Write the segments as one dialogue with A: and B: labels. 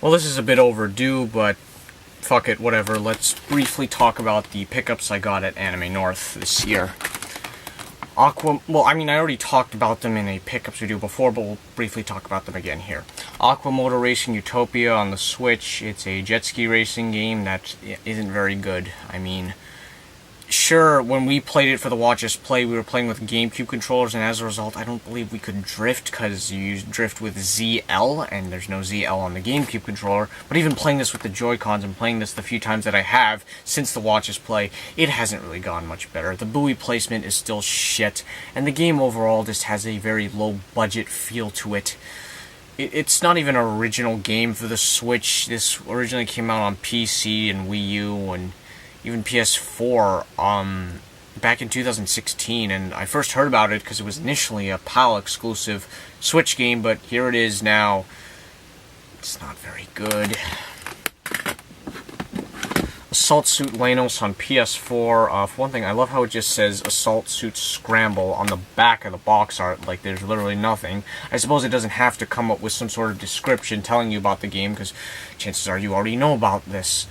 A: Well, this is a bit overdue, but fuck it, whatever. Let's briefly talk about the pickups I got at Anime North this year. Well, I already talked about them in a pickups video before, but we'll briefly talk about them again here. Aqua Motor Racing Utopia on the Switch. It's a jet ski racing game that isn't very good. Sure, when we played it for the Watch Us Play, we were playing with GameCube controllers, and as a result, I don't believe we could drift, because you use drift with ZL, and there's no ZL on the GameCube controller. But even playing this with the Joy-Cons, and playing this the few times that I have since the Watch Us Play, it hasn't really gone much better. The buoy placement is still shit, and the game overall just has a very low-budget feel to it. It's not even an original game for the Switch. This originally came out on PC and Wii U, and even PS4 back in 2016, and I first heard about it because it was initially a PAL exclusive Switch game, but here it is now. It's not very good. Assault Suit Lanos on PS4. For one thing, I love how it just says Assault Suit Scramble on the back of the box art, like there's literally nothing. I suppose it doesn't have to come up with some sort of description telling you about the game, because chances are you already know about this.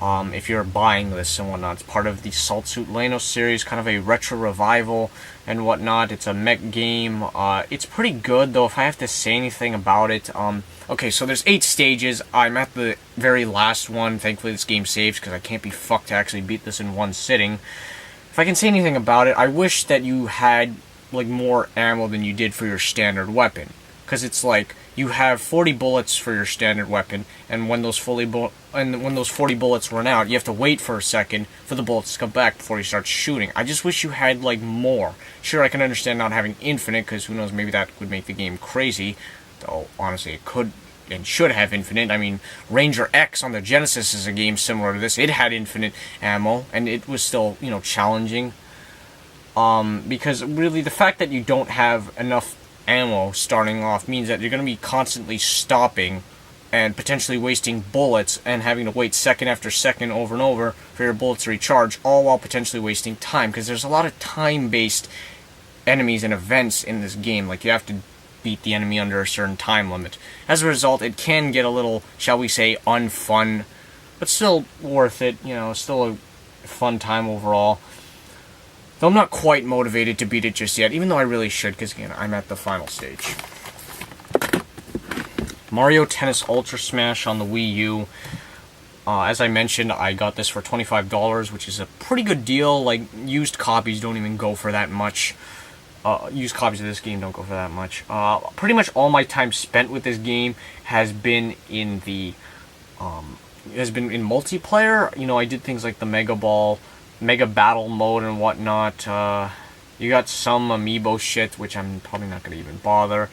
A: If you're buying this and whatnot. It's part of the Assault Suit Lanos series, kind of a retro revival and whatnot. It's a mech game. It's pretty good, though, if I have to say anything about it. Okay, so there's 8 stages. I'm at the very last one. Thankfully, this game saves, because I can't be fucked to actually beat this in one sitting. If I can say anything about it, I wish that you had, like, more ammo than you did for your standard weapon. Because it's like, you have 40 bullets for your standard weapon, and when those 40 bullets run out, you have to wait for a second for the bullets to come back before you start shooting. I just wish you had, like, more. Sure, I can understand not having infinite, because who knows, maybe that would make the game crazy. Though, honestly, it could and should have infinite. Ranger X on the Genesis is a game similar to this. It had infinite ammo, and it was still, challenging. Because, really, the fact that you don't have enough ammo starting off means that you're going to be constantly stopping and potentially wasting bullets and having to wait second after second over and over for your bullets to recharge, all while potentially wasting time, because there's a lot of time-based enemies and events in this game. Like, you have to beat the enemy under a certain time limit. As a result, it can get a little, shall we say, unfun, but still worth it. Still a fun time overall. Though I'm not quite motivated to beat it just yet, even though I really should, because again, I'm at the final stage. Mario Tennis Ultra Smash on the Wii U. As I mentioned, I got this for $25, which is a pretty good deal. Like, used copies don't even go for that much. Used copies of this game don't go for that much. Pretty much all my time spent with this game has been in the, multiplayer. I did things like the Mega Battle mode and whatnot. You got some amiibo shit, which I'm probably not going to even bother.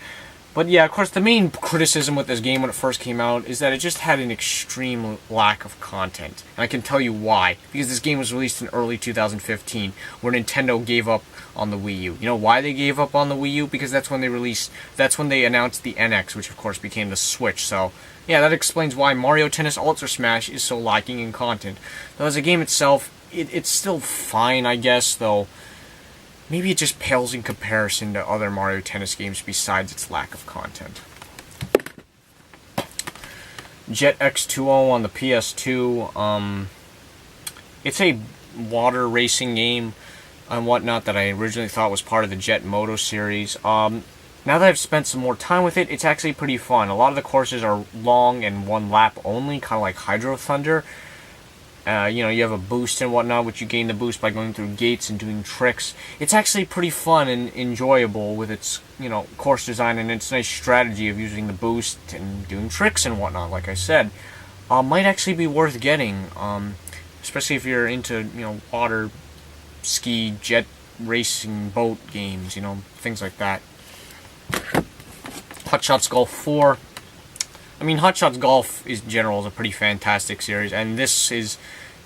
A: But yeah, of course, the main criticism with this game when it first came out is that it just had an extreme lack of content. And I can tell you why. Because this game was released in early 2015, where Nintendo gave up on the Wii U. You know why they gave up on the Wii U? Because that's when they announced the NX, which of course became the Switch. So yeah, that explains why Mario Tennis Ultra Smash is so lacking in content. Though as a game itself, it's still fine, I guess, though maybe it just pales in comparison to other Mario Tennis games besides its lack of content. Jet X2O on the PS2. It's a water racing game and whatnot that I originally thought was part of the Jet Moto series. Now that I've spent some more time with it, it's actually pretty fun. A lot of the courses are long and one lap only, kind of like Hydro Thunder. You have a boost and whatnot, which you gain the boost by going through gates and doing tricks. It's actually pretty fun and enjoyable with its, course design and its nice strategy of using the boost and doing tricks and whatnot, like I said. Might actually be worth getting, especially if you're into, water, ski, jet racing, boat games, things like that. Hot Shots Golf 4. Hot Shots Golf in general is a pretty fantastic series, and this is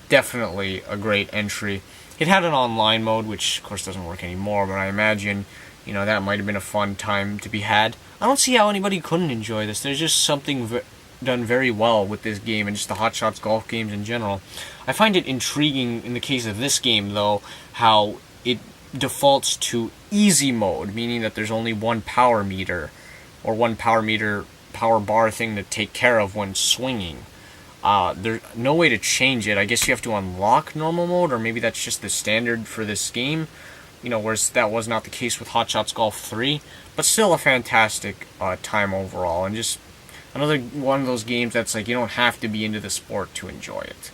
A: definitely a great entry. It had an online mode, which of course doesn't work anymore, but I imagine, that might have been a fun time to be had. I don't see how anybody couldn't enjoy this. There's just something done very well with this game and just the Hot Shots Golf games in general. I find it intriguing in the case of this game, though, how it defaults to easy mode, meaning that there's only one power meter, or one power meter power bar thing to take care of when swinging. There's no way to change it. I guess you have to unlock normal mode, or maybe that's just the standard for this game. You know, whereas that was not the case with Hot Shots Golf 3. But still a fantastic time overall, and just another one of those games that's like you don't have to be into the sport to enjoy it.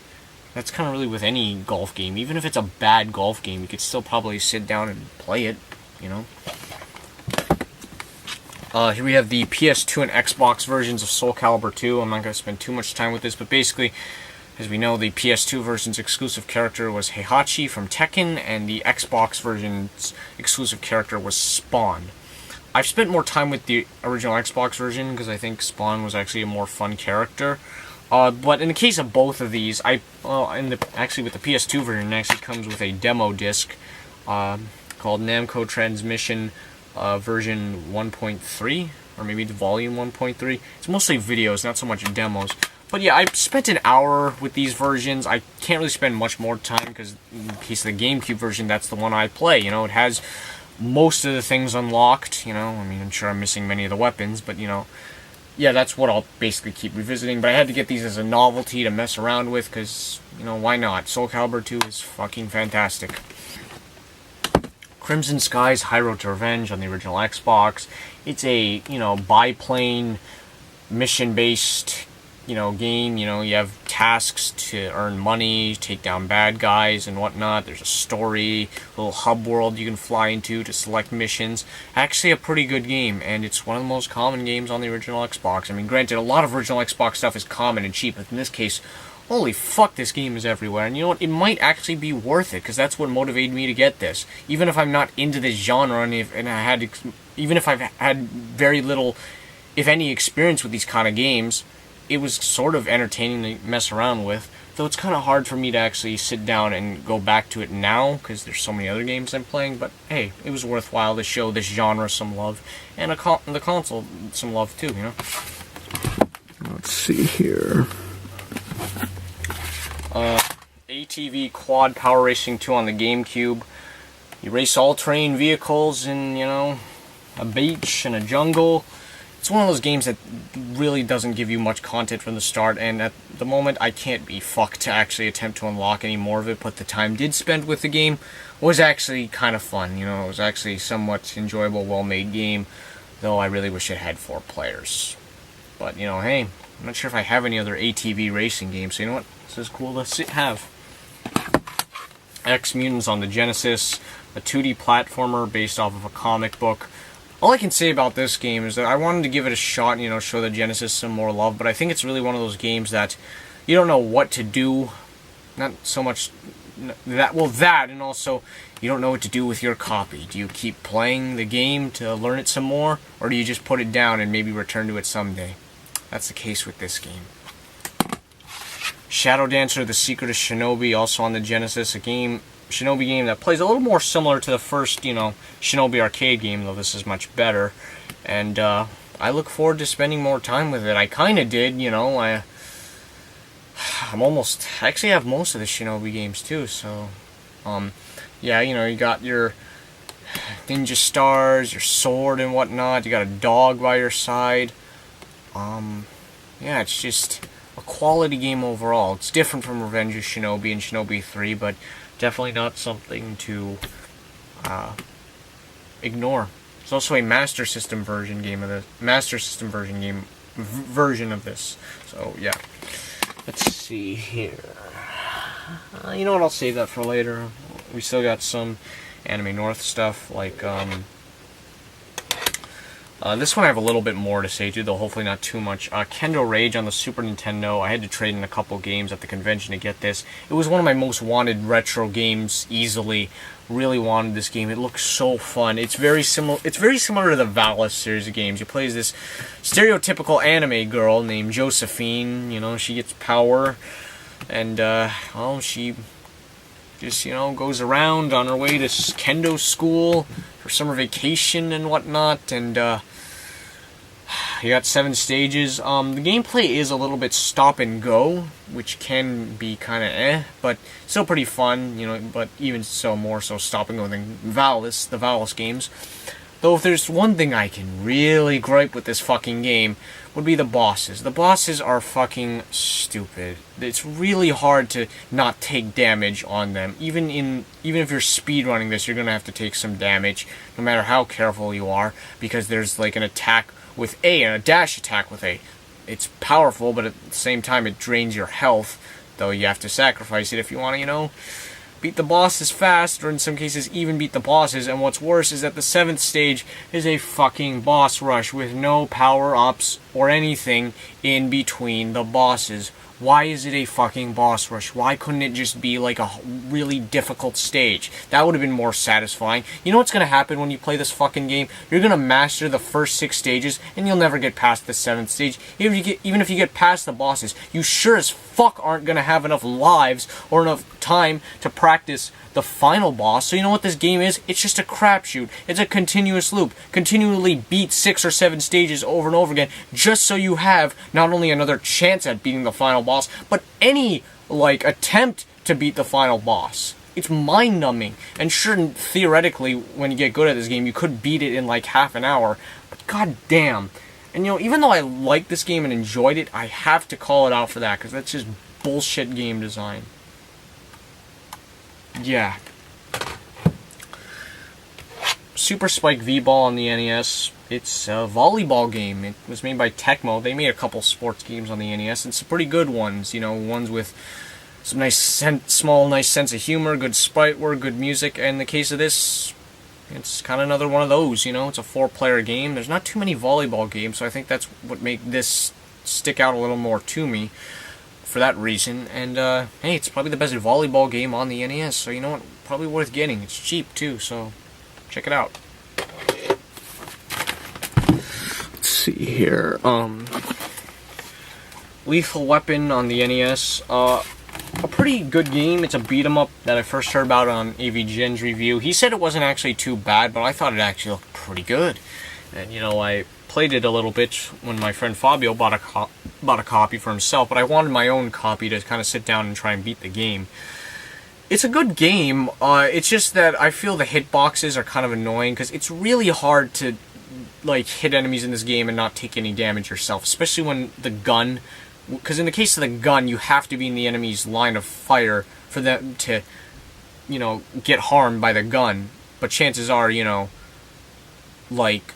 A: That's kind of really with any golf game. Even if it's a bad golf game, you could still probably sit down and play it, you know? Here we have the PS2 and Xbox versions of Soul Calibur 2. I'm not going to spend too much time with this, but basically, as we know, the PS2 version's exclusive character was Heihachi from Tekken, and the Xbox version's exclusive character was Spawn. I've spent more time with the original Xbox version, because I think Spawn was actually a more fun character. But in the case of both of these, actually with the PS2 version, it actually comes with a demo disc called Namco Transmission version 1.3, or maybe the volume 1.3. It's mostly videos, not so much demos. But yeah, I spent an hour with these versions. I can't really spend much more time, because in the case of the GameCube version, that's the one I play. You know, it has most of the things unlocked, you know. I mean, I'm sure I'm missing many of the weapons, but, you know, yeah, that's what I'll basically keep revisiting. But I had to get these as a novelty to mess around with, because, you know, why not? Soul Calibur 2 is fucking fantastic. Crimson Skies High Road to Revenge on the original Xbox. It's a, you know, biplane, mission-based, you know, game. You know, you have tasks to earn money, take down bad guys and whatnot. There's a story, a little hub world you can fly into to select missions. Actually a pretty good game, and it's one of the most common games on the original Xbox. I mean, granted, a lot of original Xbox stuff is common and cheap, but in this case, holy fuck, this game is everywhere. And you know what? It might actually be worth it, because that's what motivated me to get this. Even if I'm not into this genre, even if I've had very little, if any, experience with these kind of games, it was sort of entertaining to mess around with. Though it's kind of hard for me to actually sit down and go back to it now, because there's so many other games I'm playing. But hey, it was worthwhile to show this genre some love, and the console some love too, you know?
B: Let's see here.
A: ATV Quad Power Racing 2 on the GameCube. You race all-terrain vehicles in, you know, a beach and a jungle. It's one of those games that really doesn't give you much content from the start, and at the moment I can't be fucked to actually attempt to unlock any more of it, but the time did spend with the game was actually kind of fun. You know, it was actually somewhat enjoyable, well-made game, though I really wish it had 4 players. But, you know, hey, I'm not sure if I have any other ATV racing games, so you know what? This is cool to have. X-Mutants on the Genesis, a 2D platformer based off of a comic book. All I can say about this game is that I wanted to give it a shot, you know, show the Genesis some more love, but I think it's really one of those games that you don't know what to do. Not so much that, well, that, and also you don't know what to do with your copy. Do you keep playing the game to learn it some more, or do you just put it down and maybe return to it someday? That's the case with this game. Shadow Dancer, The Secret of Shinobi, also on the Genesis, a Shinobi game that plays a little more similar to the first, you know, Shinobi arcade game, though this is much better. And I look forward to spending more time with it. I kind of did, you know. I actually have most of the Shinobi games too. So, yeah, you know, you got your ninja stars, your sword and whatnot. You got a dog by your side. Yeah, it's just a quality game overall. It's different from Revenge of Shinobi and Shinobi 3, but definitely not something to ignore. It's also a Master System version game of version of this. So yeah. Let's see here. You know what? I'll save that for later. We still got some Anime North stuff, like this one I have a little bit more to say to, though hopefully not too much. Kendo Rage on the Super Nintendo. I had to trade in a couple games at the convention to get this. It was one of my most wanted retro games, easily. Really wanted this game. It looks so fun. It's very similar to the Valis series of games. You play as this stereotypical anime girl named Josephine. You know, she gets power, and well, she just, you know, goes around on her way to kendo school for summer vacation and whatnot, and you got 7 stages. The gameplay is a little bit stop and go, which can be kind of but still pretty fun, you know, but even so more so stop and go than the Valis games. Though if there's one thing I can really gripe with this fucking game, would be the bosses. The bosses are fucking stupid. It's really hard to not take damage on them. Even if you're speedrunning this, you're gonna have to take some damage, no matter how careful you are, because there's like an attack with A and a dash attack with A. It's powerful, but at the same time it drains your health, though you have to sacrifice it if you want to, you know, beat the bosses fast, or in some cases even beat the bosses. And what's worse is that the 7th stage is a fucking boss rush with no power-ups or anything in between the bosses. Why is it a fucking boss rush? Why couldn't it just be like a really difficult stage? That would have been more satisfying. You know what's going to happen when you play this fucking game? You're going to master the first 6 stages, and you'll never get past the 7th stage. Even if you get past the bosses, you sure as fuck aren't going to have enough lives or enough time to practice the final boss. So you know what this game is? It's just a crapshoot. It's a continuous loop. Continually beat 6 or 7 stages over and over again, just so you have not only another chance at beating the final boss, but any, like, attempt to beat the final boss. It's mind-numbing. And sure, theoretically, when you get good at this game, you could beat it in, like, half an hour. But goddamn. And, you know, even though I like this game and enjoyed it, I have to call it out for that, because that's just bullshit game design. Yeah. Super Spike V-Ball on the NES. It's a volleyball game. It was made by Tecmo. They made a couple sports games on the NES, and some pretty good ones. You know, ones with some nice, nice sense of humor, good sprite work, good music. And in the case of this, it's kind of another one of those. You know, it's a 4-player game. There's not too many volleyball games, so I think that's what made this stick out a little more to me for that reason. And hey, it's probably the best volleyball game on the NES, so you know what, probably worth getting. It's cheap too, so check it out.
B: Let's see here.
A: Lethal Weapon on the NES. A pretty good game. It's a beat 'em up that I first heard about on AVGen's review. He said it wasn't actually too bad, but I thought it actually looked pretty good. And you know, I played it a little bit when my friend Fabio bought a copy for himself, but I wanted my own copy to kind of sit down and try and beat the game. It's a good game. It's just that I feel the hitboxes are kind of annoying, because it's really hard to like hit enemies in this game and not take any damage yourself, especially when the gun, because in the case of the gun, you have to be in the enemy's line of fire for them to, you know, get harmed by the gun. But chances are, you know, like,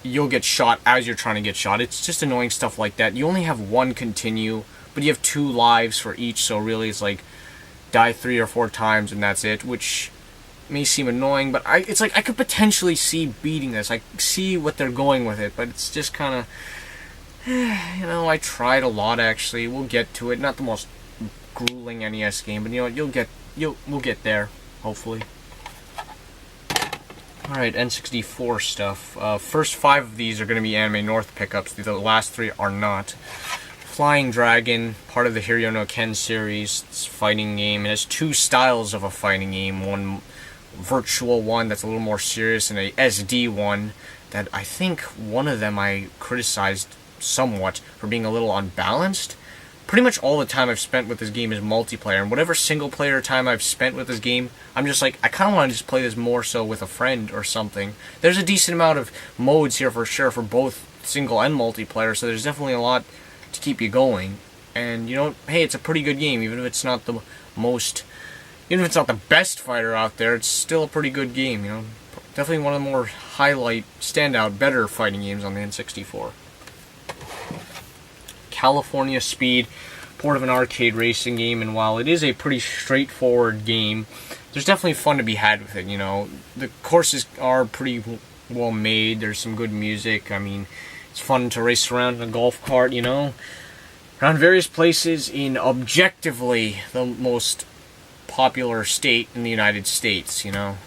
A: you'll get shot as you're trying to get shot. It's just annoying stuff like that. You only have one continue, but you have 2 lives for each, so really it's like die 3 or 4 times and that's it, which may seem annoying, but it's like I could potentially see beating this. I see what they're going with it, but it's just kind of, you know, I tried a lot actually. We'll get to it. Not the most grueling NES game, but you know, we'll get there, hopefully. Alright, N64 stuff. First 5 of these are going to be Anime North pickups. The last 3 are not. Flying Dragon, part of the Hiryo no Ken series. It's a fighting game. It has 2 styles of a fighting game. One virtual one that's a little more serious, and a SD one that I think one of them I criticized somewhat for being a little unbalanced. Pretty much all the time I've spent with this game is multiplayer, and whatever single player time I've spent with this game, I'm just like, I kind of want to just play this more so with a friend or something. There's a decent amount of modes here for sure for both single and multiplayer, so there's definitely a lot to keep you going. And you know, hey, it's a pretty good game, even if it's not the most, even if it's not the best fighter out there, it's still a pretty good game, you know. Definitely one of the more highlight, standout, better fighting games on the N64. California Speed, port of an arcade racing game, and while it is a pretty straightforward game, there's definitely fun to be had with it, you know. The courses are pretty well made, there's some good music, I mean, it's fun to race around in a golf cart, you know, around various places in objectively the most popular state in the United States, you know.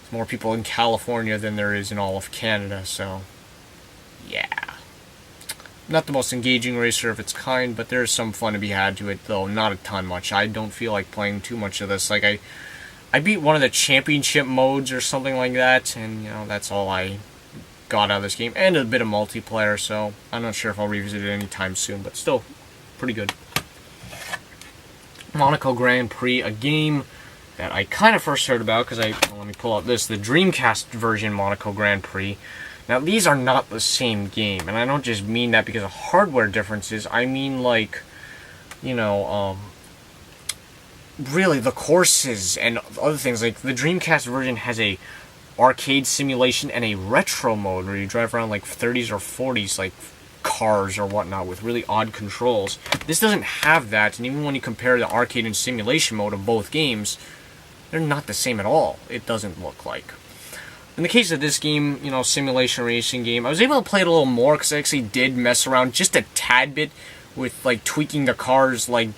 A: There's more people in California than there is in all of Canada, so yeah. Not the most engaging racer of its kind, but there's some fun to be had to it, though not a ton much. I don't feel like playing too much of this. Like, I beat one of the championship modes or something like that, and, you know, that's all I got out of this game. And a bit of multiplayer, so I'm not sure if I'll revisit it anytime soon, but still, pretty good. Monaco Grand Prix, a game that I kind of first heard about, because I let me pull out the Dreamcast version Monaco Grand Prix. Now, these are not the same game, and I don't just mean that because of hardware differences. I mean, like, you know, really, the courses and other things. Like, the Dreamcast version has a arcade simulation and a retro mode where you drive around, like, 30s or 40s, like, cars or whatnot with really odd controls. This doesn't have that, and even when you compare the arcade and simulation mode of both games, they're not the same at all. It doesn't look like. In the case of this game, you know, simulation racing game, I was able to play it a little more because I actually did mess around just a tad bit with, like, tweaking the car's, like,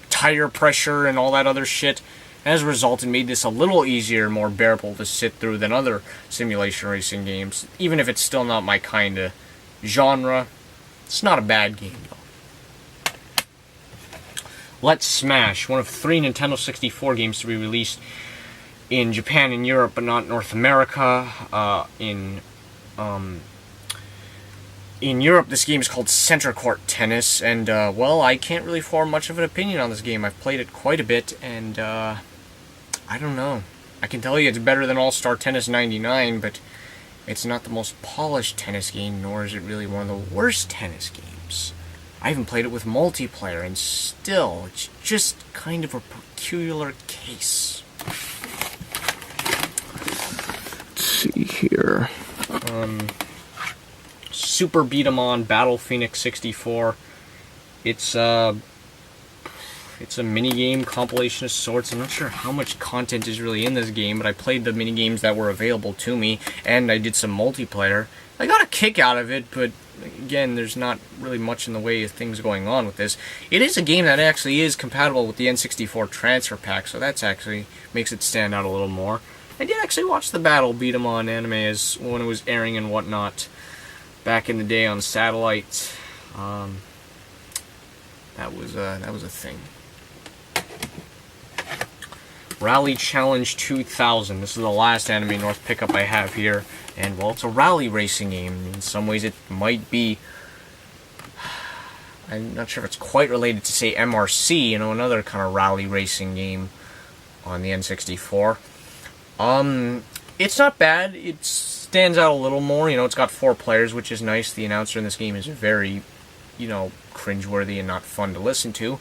A: tire pressure and all that other shit. As a result, it made this a little easier, more bearable to sit through than other simulation racing games. Even if it's still not my kind of genre, it's not a bad game, though. Let's Smash, one of 3 Nintendo 64 games to be released in Japan and Europe, but not North America. In Europe, this game is called Center Court Tennis, and, well, I can't really form much of an opinion on this game. I've played it quite a bit, and, I don't know. I can tell you it's better than All-Star Tennis 99, but it's not the most polished tennis game, nor is it really one of the worst tennis games. I even played it with multiplayer, and still, it's just kind of a peculiar case.
B: See here.
A: Super Beat 'em On Battle Phoenix 64. It's a minigame compilation of sorts. I'm not sure how much content is really in this game, but I played the minigames that were available to me, and I did some multiplayer. I got a kick out of it, but again, there's not really much in the way of things going on with this. It is a game that actually is compatible with the N64 transfer pack, so that's actually makes it stand out a little more. I did actually watch the Battle Beat 'em On anime as when it was airing and whatnot back in the day on satellite. That was a thing. Rally Challenge 2000. This is the last Anime North pickup I have here, and well, it's a rally racing game. In some ways, it might be. I'm not sure if it's quite related to, say, MRC, you know, another kind of rally racing game on the N64. It's not bad. It stands out a little more. You know, it's got 4 players, which is nice. The announcer in this game is very, you know, cringeworthy and not fun to listen to.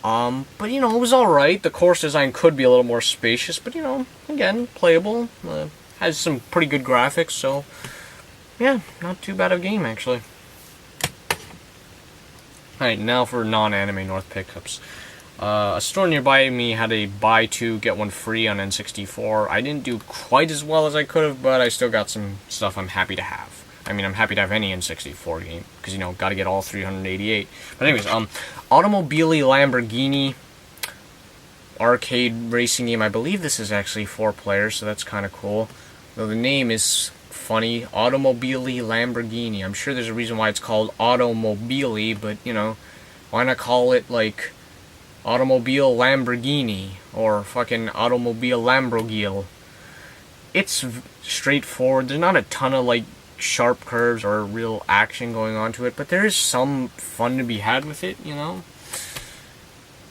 A: But, you know, it was alright. The course design could be a little more spacious, but, you know, again, playable. Has some pretty good graphics, so, yeah, not too bad of a game, actually. Alright, now for non-Anime North pickups. A store nearby me had a buy 2, get 1 free on N64. I didn't do quite as well as I could have, but I still got some stuff I'm happy to have. I mean, I'm happy to have any N64 game, because, you know, gotta get all 388. But anyways, Automobili Lamborghini arcade racing game. I believe this is actually 4 players, so that's kind of cool. Though the name is funny, Automobili Lamborghini. I'm sure there's a reason why it's called Automobili, but, you know, why not call it, like, Automobile Lamborghini, or fucking Automobile Lamborghini. It's straightforward. There's not a ton of, like, sharp curves or real action going on to it, but there is some fun to be had with it, you know?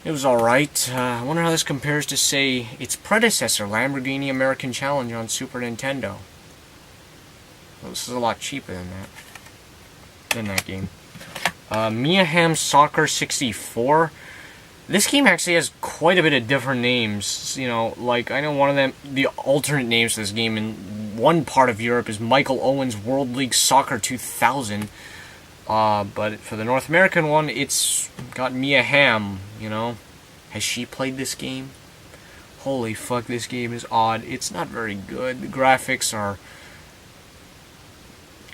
A: It was alright. I wonder how this compares to, say, its predecessor, Lamborghini American Challenge on Super Nintendo. Well, this is a lot cheaper than that game. Mia Hamm's Soccer 64. This game actually has quite a bit of different names. You know, like, I know one of them, the alternate names for this game in one part of Europe is Michael Owen's World League Soccer 2000. But for the North American one, it's got Mia Hamm, you know. Has she played this game? Holy fuck, this game is odd. It's not very good. The graphics are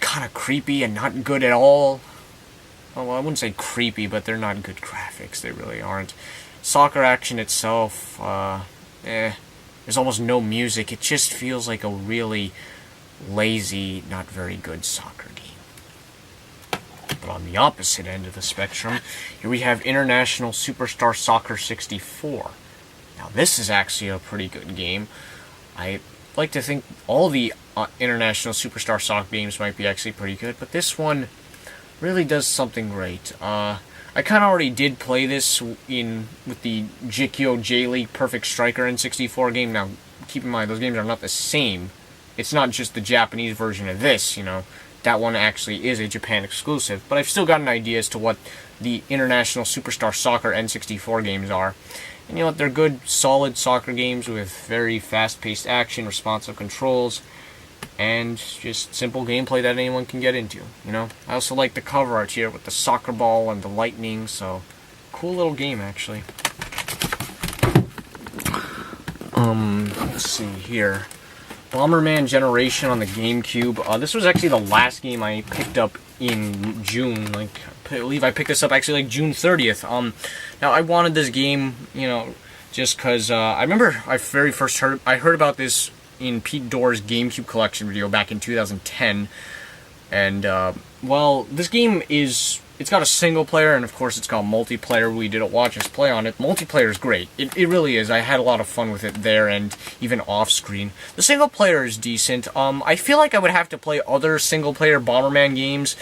A: kind of creepy and not good at all. Well, I wouldn't say creepy, but they're not good graphics. They really aren't. Soccer action itself, there's almost no music. It just feels like a really lazy, not very good soccer game. But on the opposite end of the spectrum, here we have International Superstar Soccer 64. Now, this is actually a pretty good game. I like to think all the International Superstar Soccer games might be actually pretty good, but this one really does something great. I kind of already did play this with the Jikyo J-League Perfect Striker N64 game. Now, keep in mind, those games are not the same. It's not just the Japanese version of this, you know. That one actually is a Japan exclusive. But I've still got an idea as to what the International Superstar Soccer N64 games are. And you know what, they're good, solid soccer games with very fast-paced action, responsive controls, and just simple gameplay that anyone can get into, you know. I also like the cover art here with the soccer ball and the lightning, so cool little game, actually. Let's see here. Bomberman Generation on the GameCube. This was actually the last game I picked up in June. Like, I believe I picked this up actually like June 30th. Now I wanted this game, you know, just because I remember I very first heard about this in Pete Dore's GameCube collection video back in 2010. And well, this game it's got a single player, and of course it's got multiplayer. We did a watch us play on it. Multiplayer is great. It really is. I had a lot of fun with it there and even off screen. The single player is decent. I feel like I would have to play other single player Bomberman games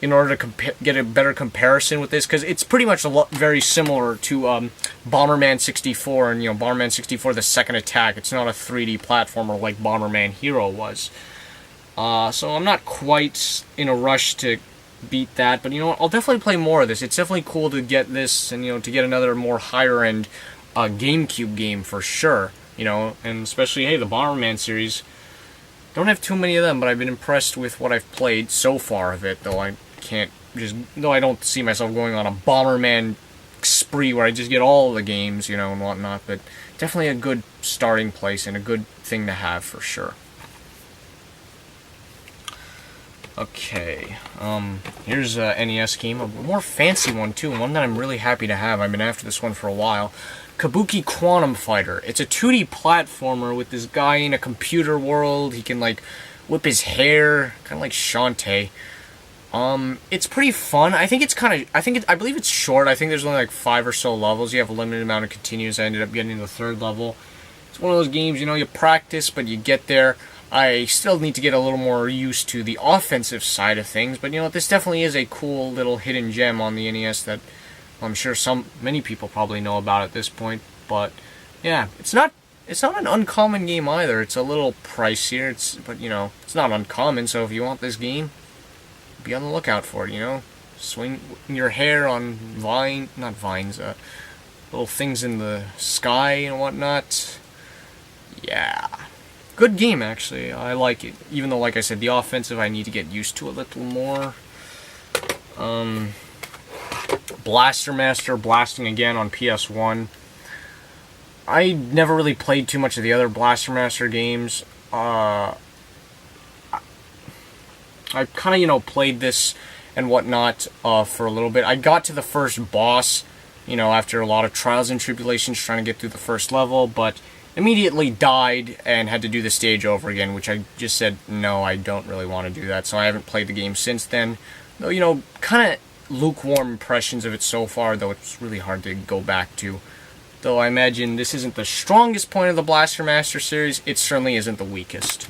A: in order to get a better comparison with this, because it's pretty much very similar to Bomberman 64 and, you know, Bomberman 64 The Second Attack. It's not a 3D platformer like Bomberman Hero was. So I'm not quite in a rush to beat that, but you know what, I'll definitely play more of this. It's definitely cool to get this and, you know, to get another more higher end GameCube game for sure, you know, and especially, hey, the Bomberman series, don't have too many of them, but I've been impressed with what I've played so far of it, though I don't see myself going on a Bomberman spree where I just get all the games, you know, and whatnot, but definitely a good starting place and a good thing to have for sure. Okay, here's an NES game, a more fancy one too, and one that I'm really happy to have. I've been after this one for a while. Kabuki Quantum Fighter. It's a 2D platformer with this guy in a computer world. He can, like, whip his hair, kind of like Shantae. It's pretty fun. I believe it's short. I think there's only like 5 or so levels. You have a limited amount of continues. I ended up getting to the 3rd level. It's one of those games, you know, you practice, but you get there. I still need to get a little more used to the offensive side of things, but you know, this definitely is a cool little hidden gem on the NES that I'm sure many people probably know about at this point. But yeah, it's not an uncommon game either. It's a little pricier, but you know, it's not uncommon. So if you want this game, be on the lookout for it. You know, swing your hair on not vines, little things in the sky and whatnot. Yeah. Good game, actually. I like it. Even though, like I said, the offensive I need to get used to a little more. Blaster Master, Blasting Again on PS1. I never really played too much of the other Blaster Master games. I kind of, you know, played this and whatnot for a little bit. I got to the first boss, you know, after a lot of trials and tribulations trying to get through the first level, but immediately died and had to do the stage over again, which I just said, no, I don't really want to do that, so I haven't played the game since then. Though, you know, kind of lukewarm impressions of it so far, though it's really hard to go back to. Though I imagine this isn't the strongest point of the Blaster Master series, it certainly isn't the weakest.